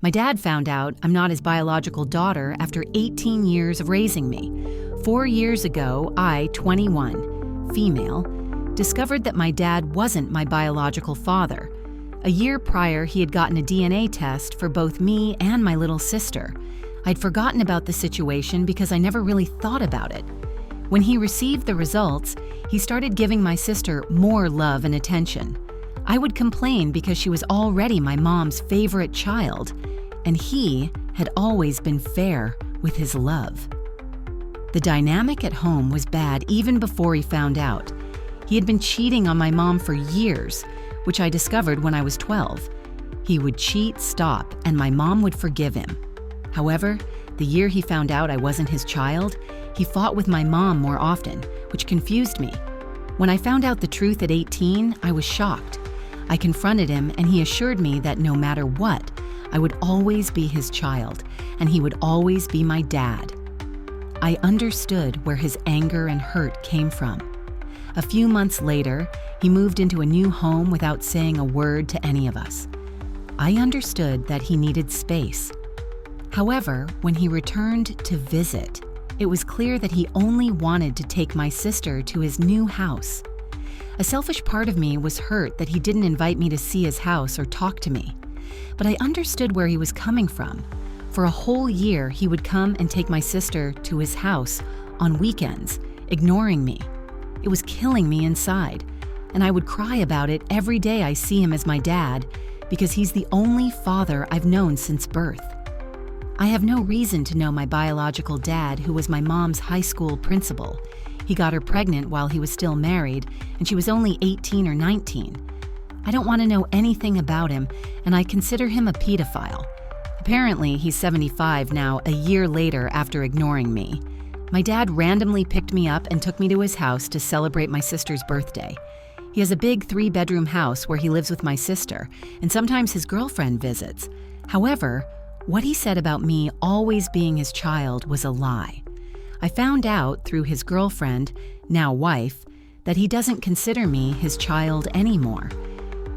My dad found out I'm not his biological daughter after 18 years of raising me. 4 years ago, I, 21, female, discovered that my dad wasn't my biological father. A year prior, he had gotten a DNA test for both me and my little sister. I'd forgotten about the situation because I never really thought about it. When he received the results, he started giving my sister more love and attention. I would complain because she was already my mom's favorite child, and he had always been fair with his love. The dynamic at home was bad even before he found out. He had been cheating on my mom for years, which I discovered when I was 12. He would cheat, stop, and my mom would forgive him. However, the year he found out I wasn't his child, he fought with my mom more often, which confused me. When I found out the truth at 18, I was shocked. I confronted him, and he assured me that no matter what, I would always be his child, and he would always be my dad. I understood where his anger and hurt came from. A few months later, he moved into a new home without saying a word to any of us. I understood that he needed space. However, when he returned to visit, it was clear that he only wanted to take my sister to his new house. A selfish part of me was hurt that he didn't invite me to see his house or talk to me. But I understood where he was coming from. For a whole year, he would come and take my sister to his house on weekends, ignoring me. It was killing me inside, and I would cry about it every day I see him as my dad, because he's the only father I've known since birth. I have no reason to know my biological dad, who was my mom's high school principal. He got her pregnant while he was still married, and she was only 18 or 19. I don't want to know anything about him, and I consider him a pedophile. Apparently, he's 75 now, a year later after ignoring me. My dad randomly picked me up and took me to his house to celebrate my sister's birthday. He has a big 3-bedroom house where he lives with my sister, and sometimes his girlfriend visits. However, what he said about me always being his child was a lie. I found out through his girlfriend, now wife, that he doesn't consider me his child anymore.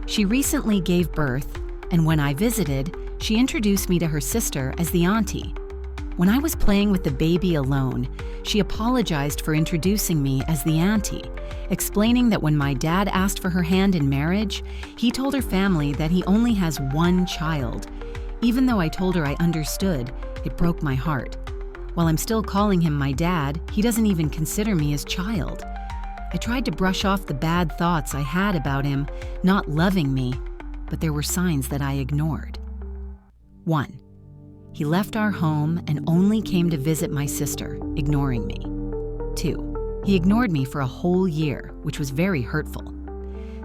She recently gave birth, and when I visited, she introduced me to her sister as the auntie. When I was playing with the baby alone, she apologized for introducing me as the auntie, explaining that when my dad asked for her hand in marriage, he told her family that he only has one child. Even though I told her I understood, it broke my heart. While I'm still calling him my dad, he doesn't even consider me his child. I tried to brush off the bad thoughts I had about him not loving me, but there were signs that I ignored. 1. He left our home and only came to visit my sister, ignoring me. 2. He ignored me for a whole year, which was very hurtful.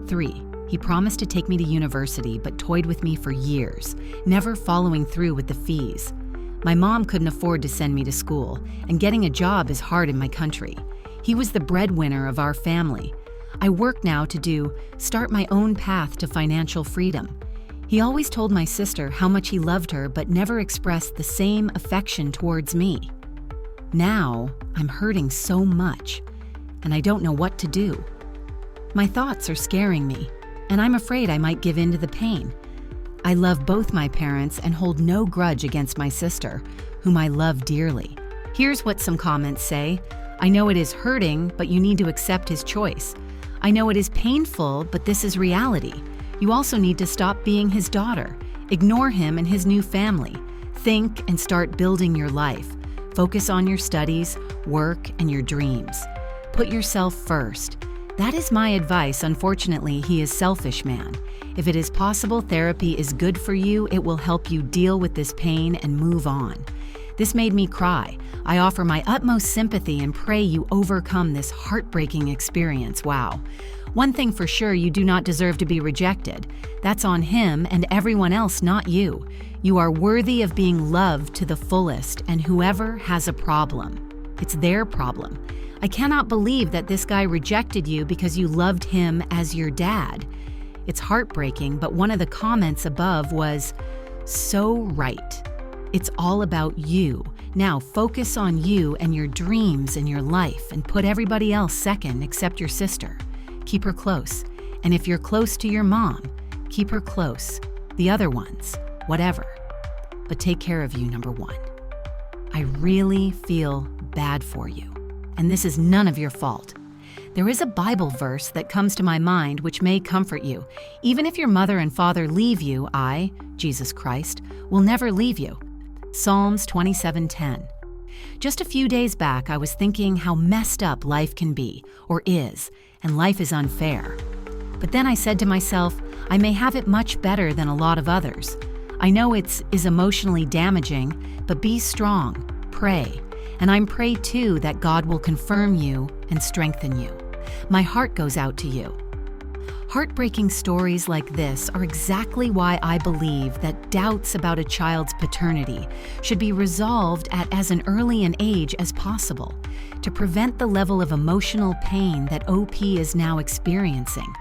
3. He promised to take me to university but toyed with me for years, never following through with the fees. My mom couldn't afford to send me to school, and getting a job is hard in my country. He was the breadwinner of our family. I work now to start my own path to financial freedom. He always told my sister how much he loved her but never expressed the same affection towards me. Now, I'm hurting so much, and I don't know what to do. My thoughts are scaring me, and I'm afraid I might give in to the pain. I love both my parents and hold no grudge against my sister, whom I love dearly. Here's what some comments say. I know it is hurting, but you need to accept his choice. I know it is painful, but this is reality. You also need to stop being his daughter. Ignore him and his new family. Think and start building your life. Focus on your studies, work, and your dreams. Put yourself first. That is my advice. Unfortunately, he is a selfish man. If it is possible therapy is good for you, it will help you deal with this pain and move on. This made me cry. I offer my utmost sympathy and pray you overcome this heartbreaking experience. Wow. One thing for sure, you do not deserve to be rejected. That's on him and everyone else, not you. You are worthy of being loved to the fullest, and whoever has a problem, it's their problem. I cannot believe that this guy rejected you because you loved him as your dad. It's heartbreaking, but one of the comments above was, "So right. It's all about you. Now focus on you and your dreams and your life and put everybody else second except your sister. Keep her close. And if you're close to your mom, keep her close. The other ones, whatever." but take care of you, number one. I really feel bad for you, and this is none of your fault. There is a Bible verse that comes to my mind which may comfort you. Even if your mother and father leave you, I, Jesus Christ, will never leave you. Psalms 27:10. Just a few days back, I was thinking how messed up life can be, or is, and life is unfair. But then I said to myself, I may have it much better than a lot of others. I know it is emotionally damaging, but be strong, pray, and I'm pray too that God will confirm you and strengthen you. My heart goes out to you. Heartbreaking stories like this are exactly why I believe that doubts about a child's paternity should be resolved at as an early an age as possible to prevent the level of emotional pain that OP is now experiencing.